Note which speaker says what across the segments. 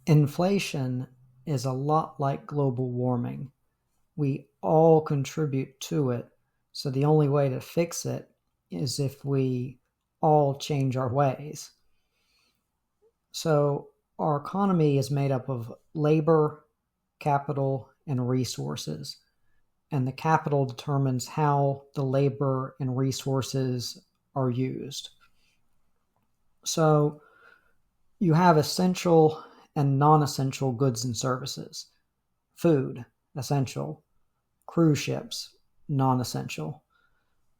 Speaker 1: Inflation is a lot like global warming. We all contribute to it. So the only way to fix it is if we all change our ways. So our economy is made up of labor, capital, and resources. And the capital determines how the labor and resources are used. So you have essential and non-essential goods and services. Food, essential. Cruise ships, non-essential.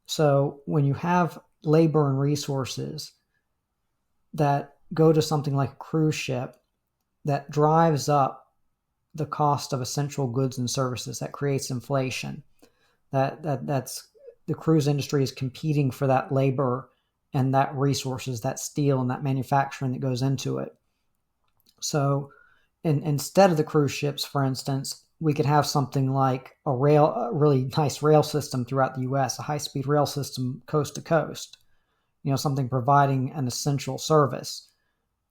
Speaker 1: So when you have labor and resources that go to something like a cruise ship, that drives up the cost of essential goods and services, that creates inflation. That's the cruise industry is competing for that labor and that resources, that steel and that manufacturing that goes into it. So instead of the cruise ships, for instance, we could have something like a really nice rail system throughout the U.S., a high-speed rail system coast to coast, something providing an essential service.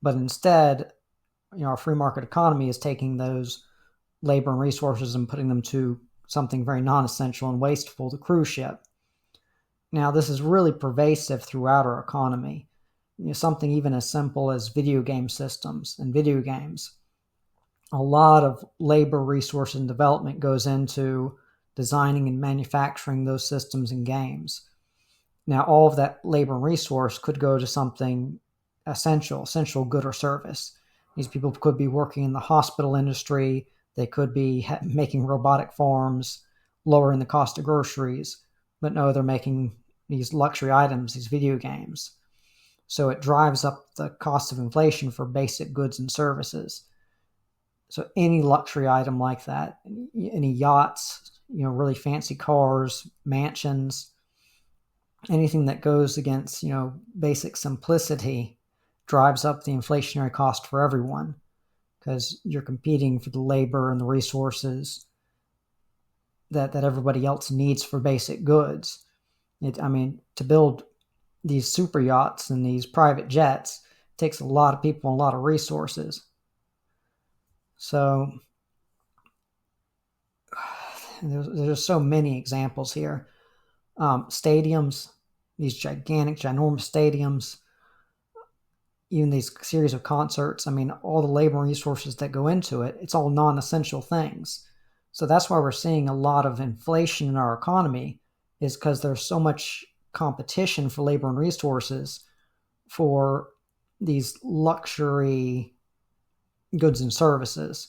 Speaker 1: But instead, our free market economy is taking those labor and resources and putting them to something very non-essential and wasteful, the cruise ship. Now, this is really pervasive throughout our economy. Something even as simple as video game systems and video games. A lot of labor, resource, and development goes into designing and manufacturing those systems and games. Now, all of that labor and resource could go to something essential good or service. These people could be working in the hospital industry. They could be making robotic farms, lowering the cost of groceries. But no, they're making these luxury items, these video games. So it drives up the cost of inflation for basic goods and services. So any luxury item like that, any yachts, really fancy cars, mansions, anything that goes against, basic simplicity drives up the inflationary cost for everyone because you're competing for the labor and the resources that everybody else needs for basic goods. To build these super yachts and these private jets takes a lot of people and a lot of resources. So there's so many examples here. Stadiums, these ginormous stadiums, even these series of concerts. All the labor and resources that go into it, it's all non-essential things. So that's why we're seeing a lot of inflation in our economy, is because there's so much competition for labor and resources for these luxury goods and services,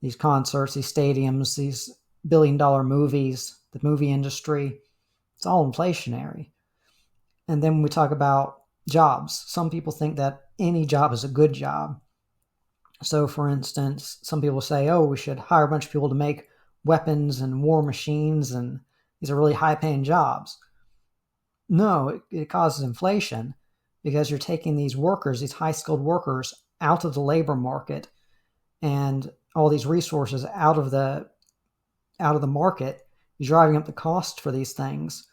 Speaker 1: these concerts, these stadiums, these billion-dollar movies, the movie industry. It's all inflationary. And then when we talk about jobs, some people think that any job is a good job. So, for instance, some people say, we should hire a bunch of people to make weapons and war machines, and these are really high-paying jobs. No, it causes inflation because you're taking these workers, these high-skilled workers, out of the labor market and all these resources out of the market. You're driving up the cost for these things.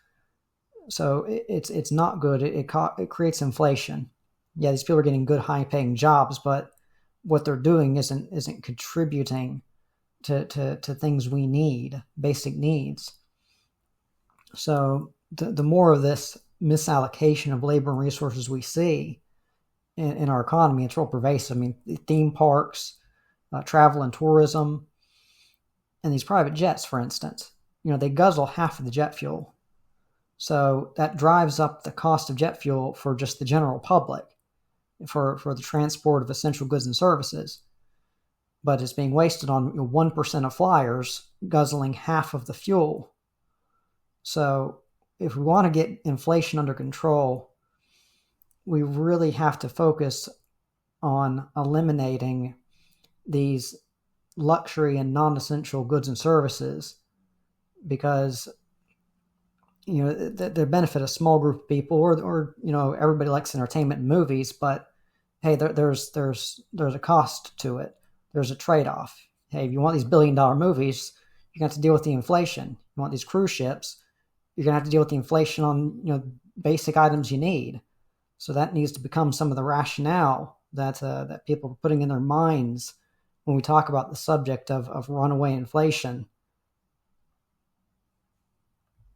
Speaker 1: So it's not good. It creates inflation. Yeah, these people are getting good, high-paying jobs, but what they're doing isn't contributing to things we need, basic needs. So the more of this misallocation of labor and resources we see in our economy, it's real pervasive. Theme parks, travel and tourism, and these private jets, for instance, they guzzle half of the jet fuel. So that drives up the cost of jet fuel for just the general public, for the transport of essential goods and services. But it's being wasted on 1% of flyers guzzling half of the fuel. So if we want to get inflation under control, we really have to focus on eliminating these luxury and non-essential goods and services, because they benefit a small group of people, or everybody likes entertainment and movies, but hey, there's a cost to it. There's a trade-off. Hey, if you want these billion-dollar movies, you're going to have to deal with the inflation. You want these cruise ships, you're going to have to deal with the inflation on basic items you need. So that needs to become some of the rationale that people are putting in their minds when we talk about the subject of runaway inflation,